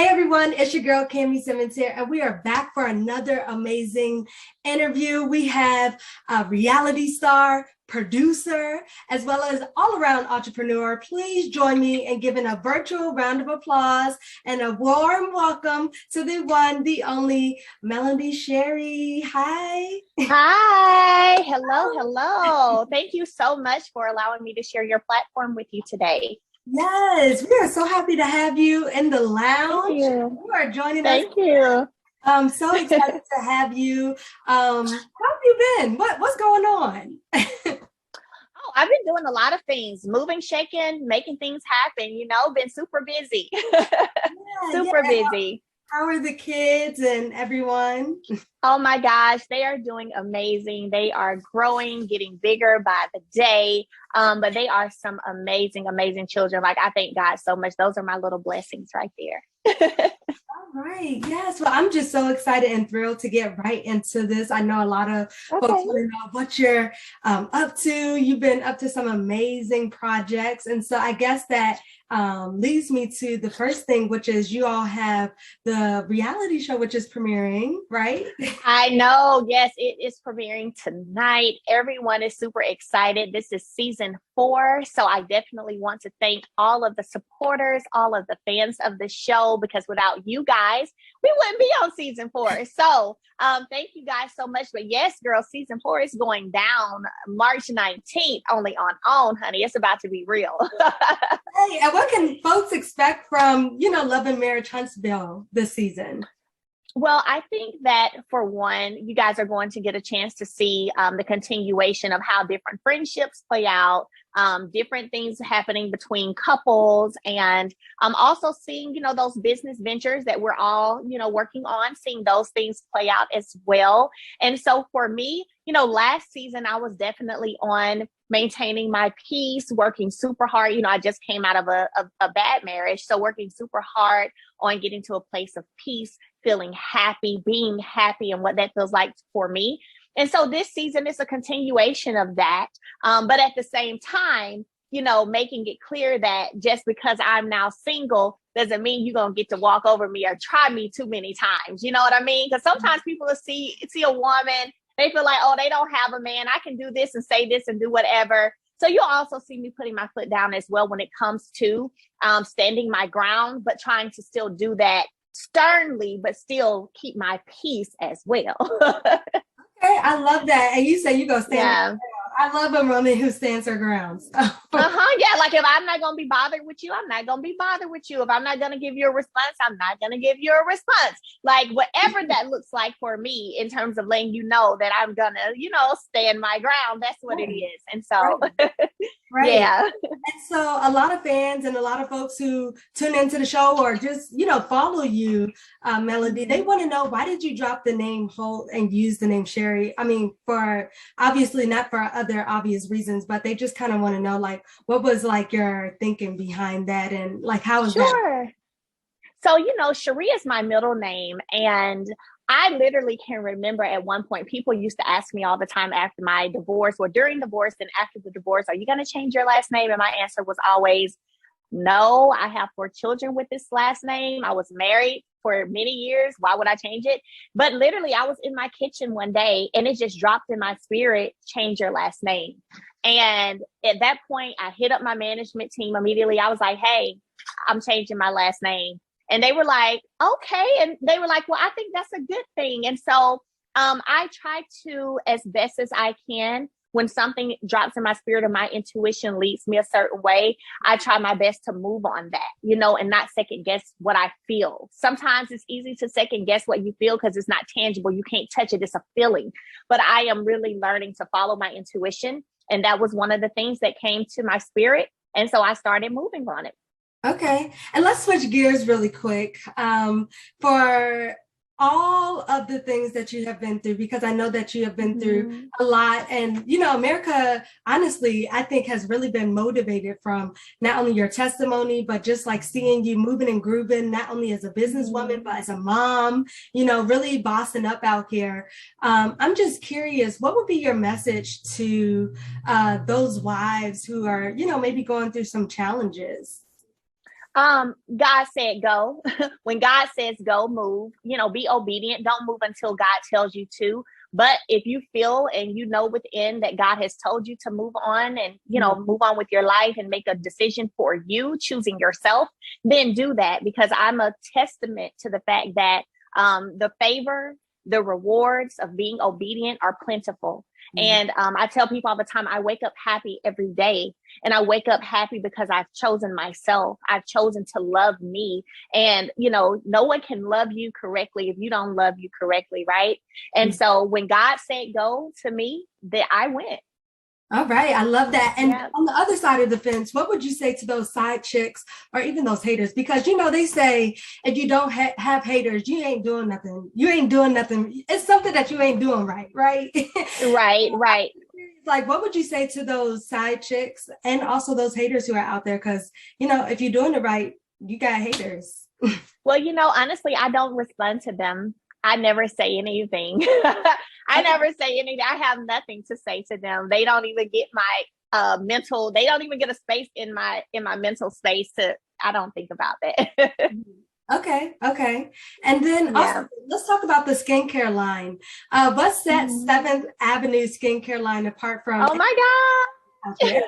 Hey everyone, it's your girl Cami Simmons here, and we are back for another amazing interview. We have a reality star, producer, as well as all-around entrepreneur. Please join me in giving a virtual round of applause and a warm welcome to the one, the only Melody Sherry. Hi. Hi. Hello. Thank you so much for allowing me to share your platform with you today. Yes, we are so happy to have you in the lounge. Thank you. You are joining us. Thank you. I'm so excited to have you. How have you been? What's going on? Oh, I've been doing a lot of things, moving, shaking, making things happen, been super busy. Super busy. How are the kids and everyone? Oh my gosh, they are doing amazing. They are growing, getting bigger by the day. But they are some amazing, amazing children. Like, I thank God so much. Those are my little blessings right there. All right. Yes. Well, I'm just so excited and thrilled to get right into this. I know a lot of folks want to know what you're up to. You've been up to some amazing projects. And so I guess that leads me to the first thing, which is you all have the reality show, which is premiering, right? I know. Yes, it is premiering tonight. Everyone is super excited. This is season 4. So I definitely want to thank all of the supporters, all of the fans of the show, because without you guys, we wouldn't be on season 4. So thank you guys so much. But yes, girl, season 4 is going down March 19th, only on, honey. It's about to be real. Hey, and what can folks expect from, Love Marriage Huntsville this season? Well, I think that for one, you guys are going to get a chance to see the continuation of how different friendships play out, different things happening between couples, and also seeing, those business ventures that we're all, working on, seeing those things play out as well. And so for me, last season, I was definitely on maintaining my peace, working super hard. I just came out of a bad marriage. So working super hard on getting to a place of peace, feeling happy, being happy, and what that feels like for me. And so this season is a continuation of that. But at the same time, making it clear that just because I'm now single doesn't mean you're going to get to walk over me or try me too many times. You know what I mean? Because sometimes people will see a woman, they feel like, oh, they don't have a man. I can do this and say this and do whatever. So you'll also see me putting my foot down as well when it comes to standing my ground, but trying to still do that sternly, but still keep my peace as well. Okay, I love that. And you say you go stand. Yeah. I love a woman who stands her grounds. Yeah. Like, if I'm not going to be bothered with you, I'm not going to be bothered with you. If I'm not going to give you a response, I'm not going to give you a response. Like, whatever that looks like for me in terms of letting you know that I'm going to, stand my ground. That's what it is. And so, right. Yeah. And so a lot of fans and a lot of folks who tune into the show or just, follow you, Melody, they want to know, why did you drop the name Holt and use the name Sherry? I mean, for obviously not for other obvious reasons, but they just kind of want to know, like, what was like your thinking behind that, and like, how is that? So, Cherie is my middle name, and I literally can remember at one point, people used to ask me all the time after my divorce or during divorce and after the divorce, are you going to change your last name? And my answer was always, no. I have 4 children with this last name. I was married for many years. Why would I change it? But literally, I was in my kitchen one day and it just dropped in my spirit, change your last name. And at that point, I hit up my management team immediately. I was like, hey, I'm changing my last name. And they were like, okay. And they were like, well, I think that's a good thing. And so I try to, as best as I can, when something drops in my spirit or my intuition leads me a certain way, I try my best to move on that, and not second guess what I feel. Sometimes it's easy to second guess what you feel because it's not tangible. You can't touch it. It's a feeling. But I am really learning to follow my intuition. And that was one of the things that came to my spirit. And so I started moving on it. Okay. And let's switch gears really quick. For all of the things that you have been through, because I know that you have been through a lot. And, America, honestly, I think has really been motivated from not only your testimony, but just like seeing you moving and grooving, not only as a businesswoman, but as a mom, really bossing up out here. I'm just curious, what would be your message to those wives who are, maybe going through some challenges? God said go. When God says go, move, be obedient. Don't move until God tells you to. But if you feel and you know within that God has told you to move on and, move on with your life and make a decision for you, choosing yourself, then do that, because I'm a testament to the fact that the favor, the rewards of being obedient are plentiful. And I tell people all the time, I wake up happy every day, and I wake up happy because I've chosen myself. I've chosen to love me. And, no one can love you correctly if you don't love you correctly. Right. And so when God said go to me, that I went. All right. I love that. And on the other side of the fence, what would you say to those side chicks or even those haters? Because, they say if you don't have haters, you ain't doing nothing. You ain't doing nothing. It's something that you ain't doing right. Right. Right. Like, what would you say to those side chicks and also those haters who are out there? Because, if you're doing it right, you got haters. Well, honestly, I don't respond to them. I never say anything. I never say anything. I have nothing to say to them. They don't even get my mental. They don't even get a space in my mental space I don't think about that. Okay. And then also, let's talk about the skincare line. What's that 7th Avenue skincare line apart from? Oh my God.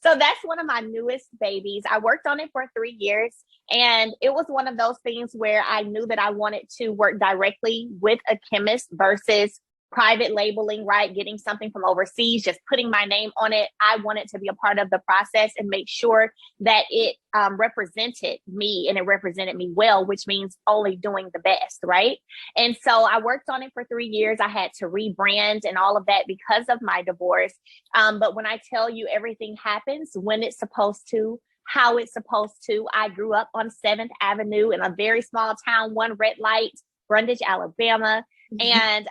So that's one of my newest babies. I worked on it for 3 years, and it was one of those things where I knew that I wanted to work directly with a chemist versus private labeling, right? Getting something from overseas, just putting my name on it. I wanted to be a part of the process and make sure that it represented me and it represented me well, which means only doing the best, right? And so I worked on it for 3 years. I had to rebrand and all of that because of my divorce. But when I tell you everything happens when it's supposed to, how it's supposed to. I grew up on 7th Avenue in a very small town, one red light, Brundage, Alabama. And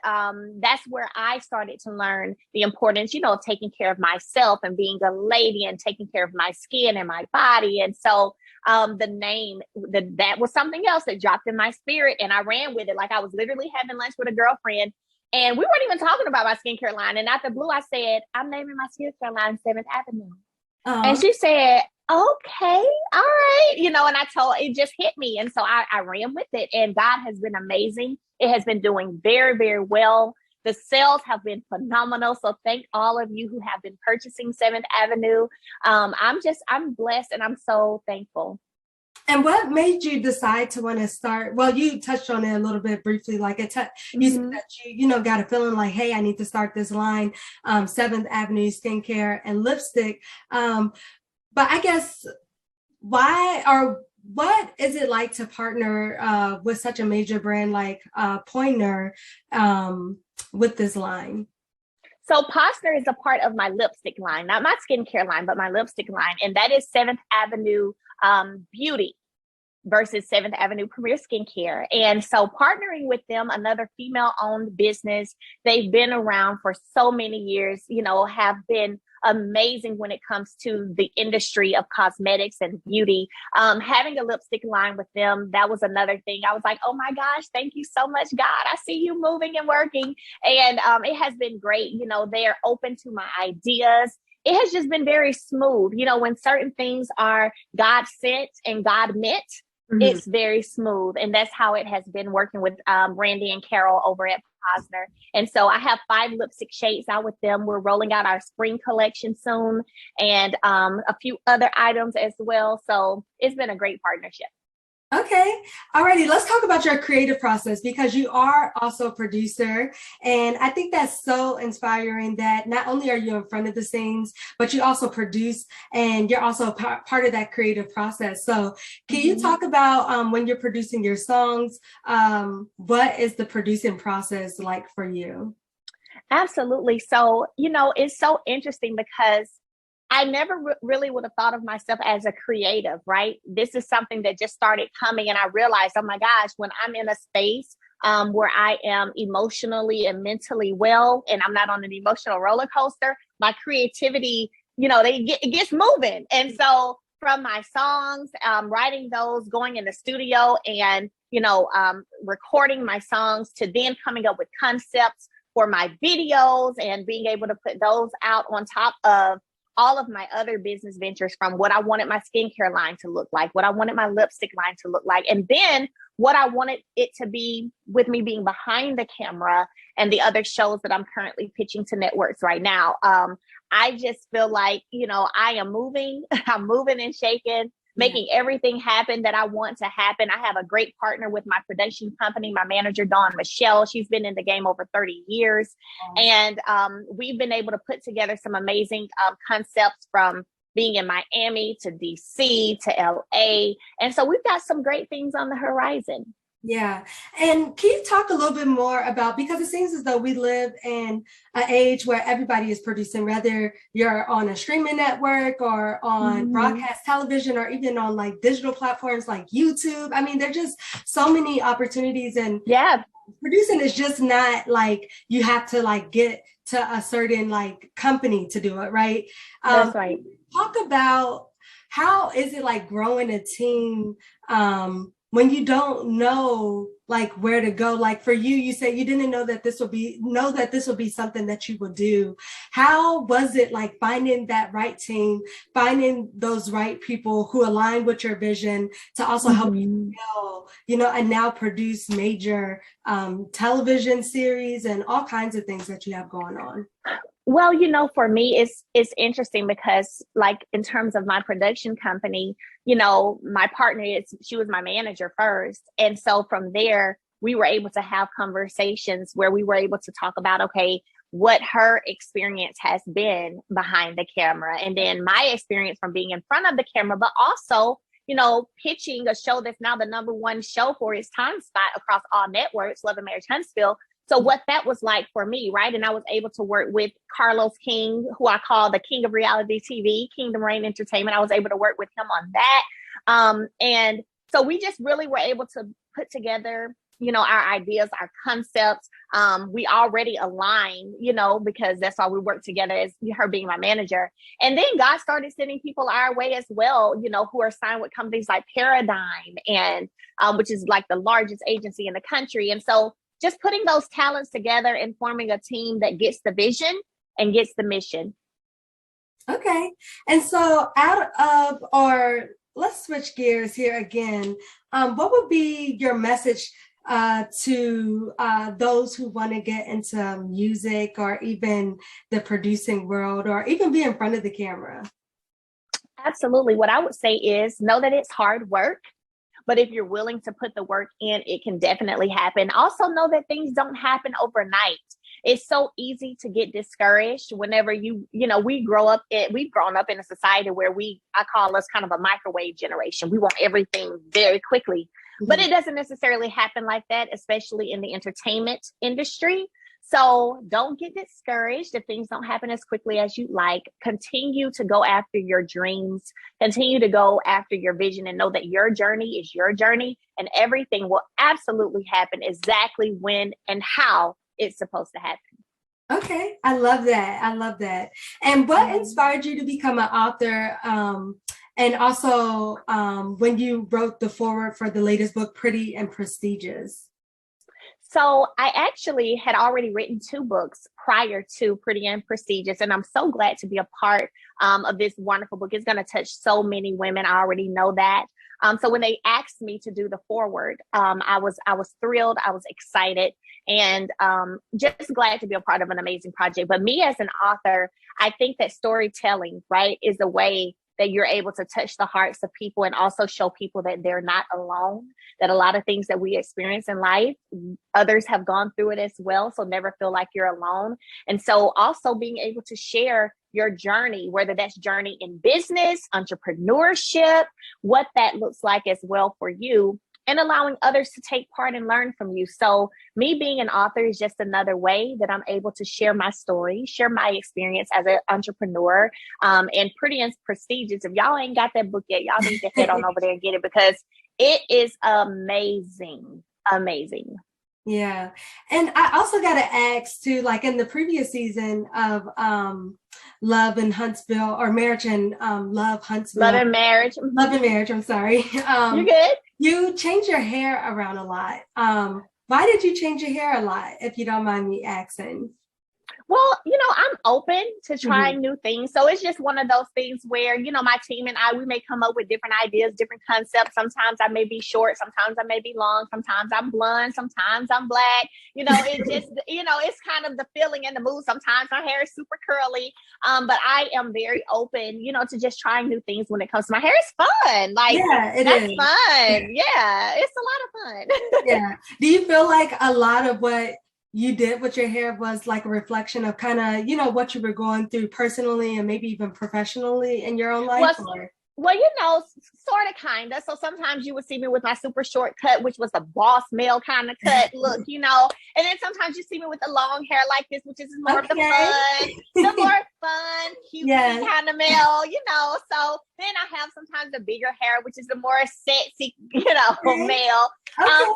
that's where I started to learn the importance, of taking care of myself and being a lady and taking care of my skin and my body. And so the name, that was something else that dropped in my spirit, and I ran with it. Like, I was literally having lunch with a girlfriend, and we weren't even talking about my skincare line. And out the blue, I said, I'm naming my skincare line 7th Avenue. And she said, okay, all right. And it just hit me. And so I ran with it, and God has been amazing. It has been doing very, very well. The sales have been phenomenal. So thank all of you who have been purchasing 7th Avenue. I'm blessed, and I'm so thankful. And what made you decide to want to start? Well, you touched on it a little bit briefly, like you said that you got a feeling like, hey, I need to start this line, 7th Avenue skincare and lipstick. But I guess what is it like to partner with such a major brand like Pointer with this line? So Posner is a part of my lipstick line, not my skincare line, but my lipstick line. And that is 7th Avenue Beauty versus 7th Avenue Premier Skincare. And so partnering with them, another female-owned business, they've been around for so many years, have been amazing when it comes to the industry of cosmetics and beauty. Having a lipstick line with them, that was another thing. I was like, oh my gosh, thank you so much, God. I see you moving and working. And it has been great. They're open to my ideas. It has just been very smooth. When certain things are God sent and God meant, it's very smooth. And that's how it has been working with Randy and Carol over at Posner. And so I have 5 lipstick shades out with them. We're rolling out our spring collection soon, and a few other items as well. So it's been a great partnership. Okay. Alrighty. Let's talk about your creative process, because you are also a producer. And I think that's so inspiring that not only are you in front of the scenes, but you also produce, and you're also part of that creative process. So can you talk about when you're producing your songs, what is the producing process like for you? Absolutely. So, it's so interesting because I never really would have thought of myself as a creative, right? This is something that just started coming, and I realized, oh my gosh, when I'm in a space where I am emotionally and mentally well, and I'm not on an emotional roller coaster, my creativity, it gets moving. And so from my songs, writing those, going in the studio and, recording my songs, to then coming up with concepts for my videos and being able to put those out on top of all of my other business ventures, from what I wanted my skincare line to look like, what I wanted my lipstick line to look like, and then what I wanted it to be with me being behind the camera and the other shows that I'm currently pitching to networks right now. I just feel like, I am moving, I'm moving and shaking, making everything happen that I want to happen. I have a great partner with my production company, my manager, Dawn Michelle. She's been in the game over 30 years. And we've been able to put together some amazing concepts, from being in Miami to DC to LA. And so we've got some great things on the horizon. Yeah. And can you talk a little bit more about, because it seems as though we live in an age where everybody is producing, whether you're on a streaming network or on broadcast television or even on like digital platforms like YouTube. I mean, there's just so many opportunities, and producing is just not like you have to like get to a certain like company to do it, right? That's right. Talk about how is it like growing a team when you don't know like where to go. Like for you, you said you didn't know that this would be something that you would do. How was it like finding that right team, finding those right people who align with your vision to also help you scale, and now produce major television series and all kinds of things that you have going on? Well, for me, it's interesting because, like, in terms of my production company, my partner she was my manager first. And so from there, we were able to have conversations where we were able to talk about, okay, what her experience has been behind the camera, and then my experience from being in front of the camera, but also, pitching a show that's now the #1 show for its time spot across all networks, Love Marriage Huntsville. So what that was like for me, right? And I was able to work with Carlos King, who I call the king of reality TV, Kingdom Reign Entertainment. I was able to work with him on that. And so we just really were able to put together, our ideas, our concepts. We already align, because that's why we work together, as her being my manager. And then God started sending people our way as well, who are signed with companies like Paradigm, and which is like the largest agency in the country. And so just putting those talents together and forming a team that gets the vision and gets the mission. Okay. And so let's switch gears here again. What would be your message to those who want to get into music or even the producing world or even be in front of the camera? Absolutely. What I would say is know that it's hard work. But if you're willing to put the work in, it can definitely happen. Also know that things don't happen overnight. It's so easy to get discouraged whenever we've grown up in a society where I call us kind of a microwave generation. We want everything very quickly, but it doesn't necessarily happen like that, especially in the entertainment industry. So don't get discouraged if things don't happen as quickly as you'd like. Continue to go after your dreams, continue to go after your vision, and know that your journey is your journey, and everything will absolutely happen exactly when and how it's supposed to happen. Okay, I love that. And what inspired you to become an author? And also when you wrote the foreword for the latest book, Pretty and Prestigious? So I actually had already written 2 books prior to Pretty and Prestigious, and I'm so glad to be a part of this wonderful book. It's going to touch so many women. I already know that. So when they asked me to do the foreword, I was thrilled. I was excited, and just glad to be a part of an amazing project. But me as an author, I think that storytelling, right, is a way that you're able to touch the hearts of people and also show people that they're not alone, that a lot of things that we experience in life, others have gone through it as well. So never feel like you're alone. And so also being able to share your journey, whether that's journey in business, entrepreneurship, what that looks like as well for you, and allowing others to take part and learn from you. So me being an author is just another way that I'm able to share my story, share my experience as an entrepreneur. And Pretty and Prestigious, if y'all ain't got that book yet, y'all need to head on over there and get it, because it is amazing. Yeah. And I also got to ask too, like in the previous season of Love and Huntsville, or Marriage and Love Huntsville. Love and Marriage. Love and Marriage, I'm sorry. You're good. You change your hair around a lot. Why did you change your hair a lot, if you don't mind me asking? Well, I'm open to trying new things. So it's just one of those things where, my team and we may come up with different ideas, different concepts. Sometimes I may be short, sometimes I may be long, sometimes I'm blonde, sometimes I'm black. It just, it's kind of the feeling and the mood. Sometimes my hair is super curly. But I am very open, to just trying new things when it comes to my hair. It's fun. Like, Yeah, it that's is. fun. Yeah, it's a lot of fun. Yeah. Do you feel like a lot of what you did with your hair was like a reflection of kind of, what you were going through personally and maybe even professionally in your own life? Well, sort of, kind of. So sometimes you would see me with my super short cut, which was the boss male kind of cut look, and then sometimes you see me with the long hair like this, which is more of the more fun, cute kind of male, So then I have sometimes the bigger hair, which is the more sexy, male. So,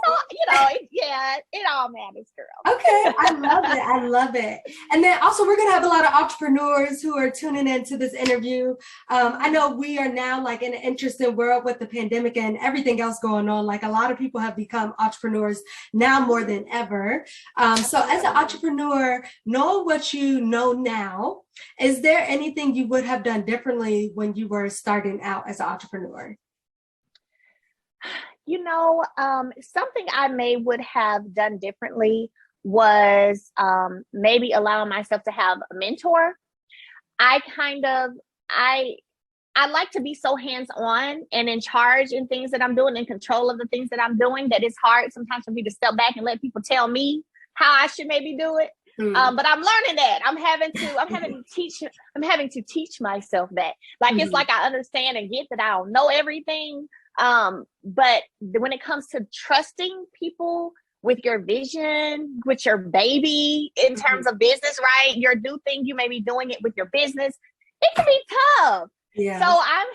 it all matters, girl. Okay, I love it. I love it. And then also we're going to have a lot of entrepreneurs who are tuning into this interview. I know we are now like in an interesting world with the pandemic and everything else going on. Like a lot of people have become entrepreneurs now more than ever. So as an entrepreneur, knowing what you know now, is there anything you would have done differently when you were starting out as an entrepreneur? Something I would have done differently was maybe allowing myself to have a mentor. I like to be so hands-on and in charge in things that I'm doing, in control of the things that I'm doing, that it's hard sometimes for me to step back and let people tell me how I should maybe do it. But I'm learning that. I'm having to teach myself that. Like, it's like I understand and get that I don't know everything. But when it comes to trusting people with your vision, with your baby in terms of business, right? Your new thing, you may be doing it with your business. It can be tough. Yeah. So I'm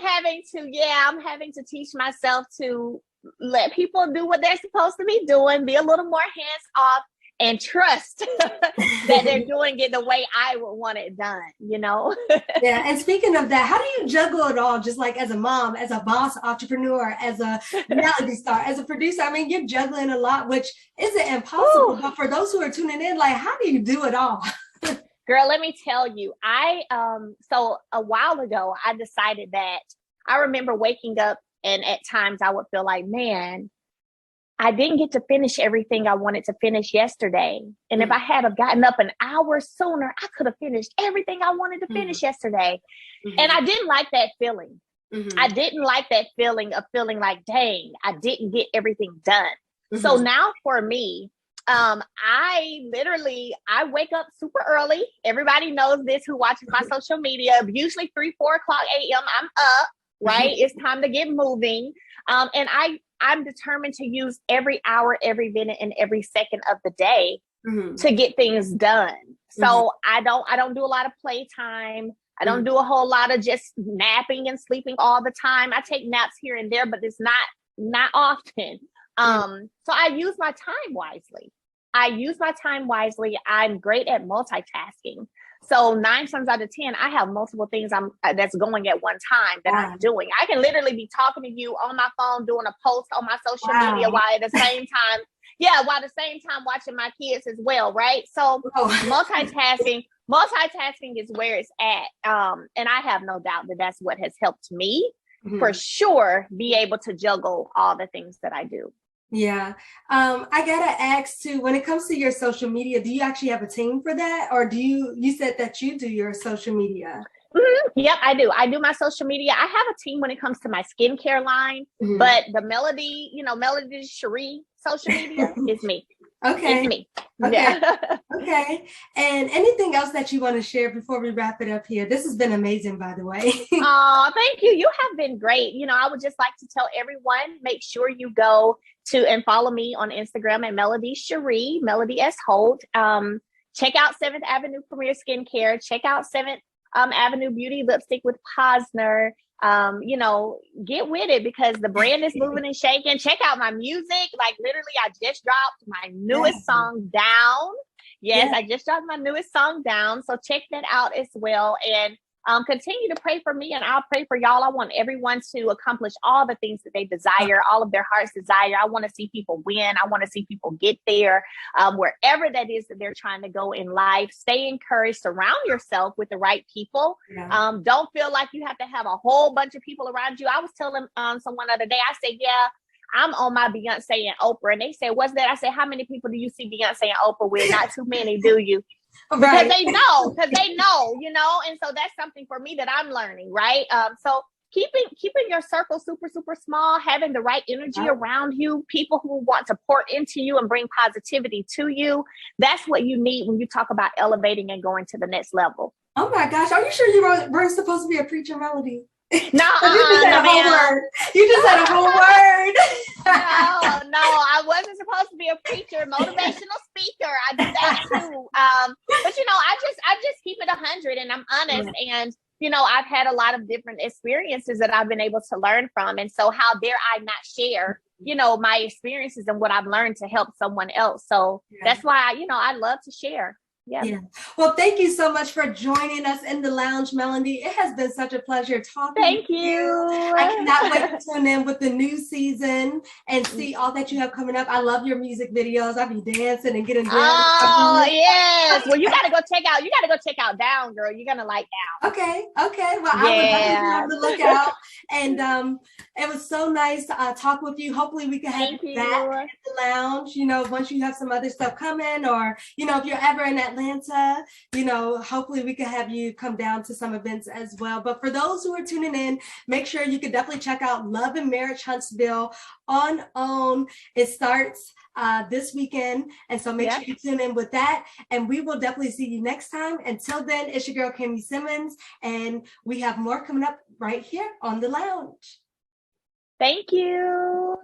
having to teach myself to let people do what they're supposed to be doing, be a little more hands off, and trust that they're doing it the way I would want it done, Yeah. And speaking of that, how do you juggle it all? Just like as a mom, as a boss entrepreneur, as a reality star, as a producer, I mean, you're juggling a lot, which isn't impossible. Ooh. But for those who are tuning in, like, how do you do it all? Girl, let me tell you, so a while ago, I decided that I remember waking up and at times I would feel like, man, I didn't get to finish everything I wanted to finish yesterday. And if I had have gotten up an hour sooner, I could have finished everything I wanted to finish yesterday. And I didn't like that feeling. I didn't like that feeling of feeling like, dang, I didn't get everything done. So now for me, I wake up super early. Everybody knows this who watches my social media. Usually 3-4 o'clock a.m. I'm up, right? It's time to get moving. And I'm determined to use every hour, every minute, and every second of the day to get things done. So I don't do a lot of playtime. I don't do a whole lot of just napping and sleeping all the time. I take naps here and there, but it's not often. So I use my time wisely. I'm great at multitasking. So 9 times out of 10, I have multiple things that's going at one time that I'm doing. I can literally be talking to you on my phone, doing a post on my social media while at the same time watching my kids as well, right? So multitasking is where it's at. And I have no doubt that that's what has helped me for sure be able to juggle all the things that I do. Yeah. I gotta ask too, when it comes to your social media, do you actually have a team for that? Or you said that you do your social media? Yep, I do. I do my social media. I have a team when it comes to my skincare line, but the Melody Cherie social media is me. Okay. It's me. Okay. Yeah. Okay. And anything else that you want to share before we wrap it up here? This has been amazing, by the way. Oh, thank you. You have been great. I would just like to tell everyone, make sure you go to and follow me on Instagram at Melody Cherie, Melody S. Holt. Check out 7th Avenue Premier Skincare. Check out 7th Avenue Beauty Lipstick with Posner. Get with it because the brand is moving and shaking. Check out my music. Like literally, I just dropped my newest song Down. Yes, I just dropped my newest song Down. So check that out as well. And continue to pray for me and I'll pray for y'all. I want everyone to accomplish all the things that they desire, all of their heart's desire. I want to see people win. I want to see people get there, wherever that is that they're trying to go in life. Stay encouraged. Surround yourself with the right people. Don't feel like you have to have a whole bunch of people around you. I was telling someone the other day, I said, yeah, I'm on my Beyonce and Oprah. And they said, what's that? I said, how many people do you see Beyonce and Oprah with? Not too many, do you? Because they know, you know, and so that's something for me that I'm learning, right? So keeping your circle super, super small, having the right energy around you, people who want to pour into you and bring positivity to you. That's what you need when you talk about elevating and going to the next level. Oh my gosh. Are you sure you weren't supposed to be a preacher, Melody? No, you just said a whole word. You just said a whole word. No, I wasn't supposed to be a preacher, motivational speaker. I did that too. But you know, I just keep it 100 and I'm honest. And you know, I've had a lot of different experiences that I've been able to learn from. And so how dare I not share, you know, my experiences and what I've learned to help someone else. So that's why, you know, I love to share. Yeah. Well, thank you so much for joining us in the lounge, Melody. It has been such a pleasure talking. Thank you. I cannot wait to tune in with the new season and see all that you have coming up. I love your music videos. I be dancing and getting dressed. Oh, yes. Well, you gotta go check out Down, girl. You're gonna like Down. Okay. Well, I would love to look out. And it was so nice to talk with you. Hopefully we can have you back in the lounge, you know, once you have some other stuff coming, or, you know, if you're ever in Atlanta, you know, hopefully we can have you come down to some events as well. But for those who are tuning in, make sure you can definitely check out Love Marriage Huntsville on OWN. It starts this weekend. And so make sure you tune in with that. And we will definitely see you next time. Until then, it's your girl, Kimmy Simmons. And we have more coming up right here on the lounge. Thank you.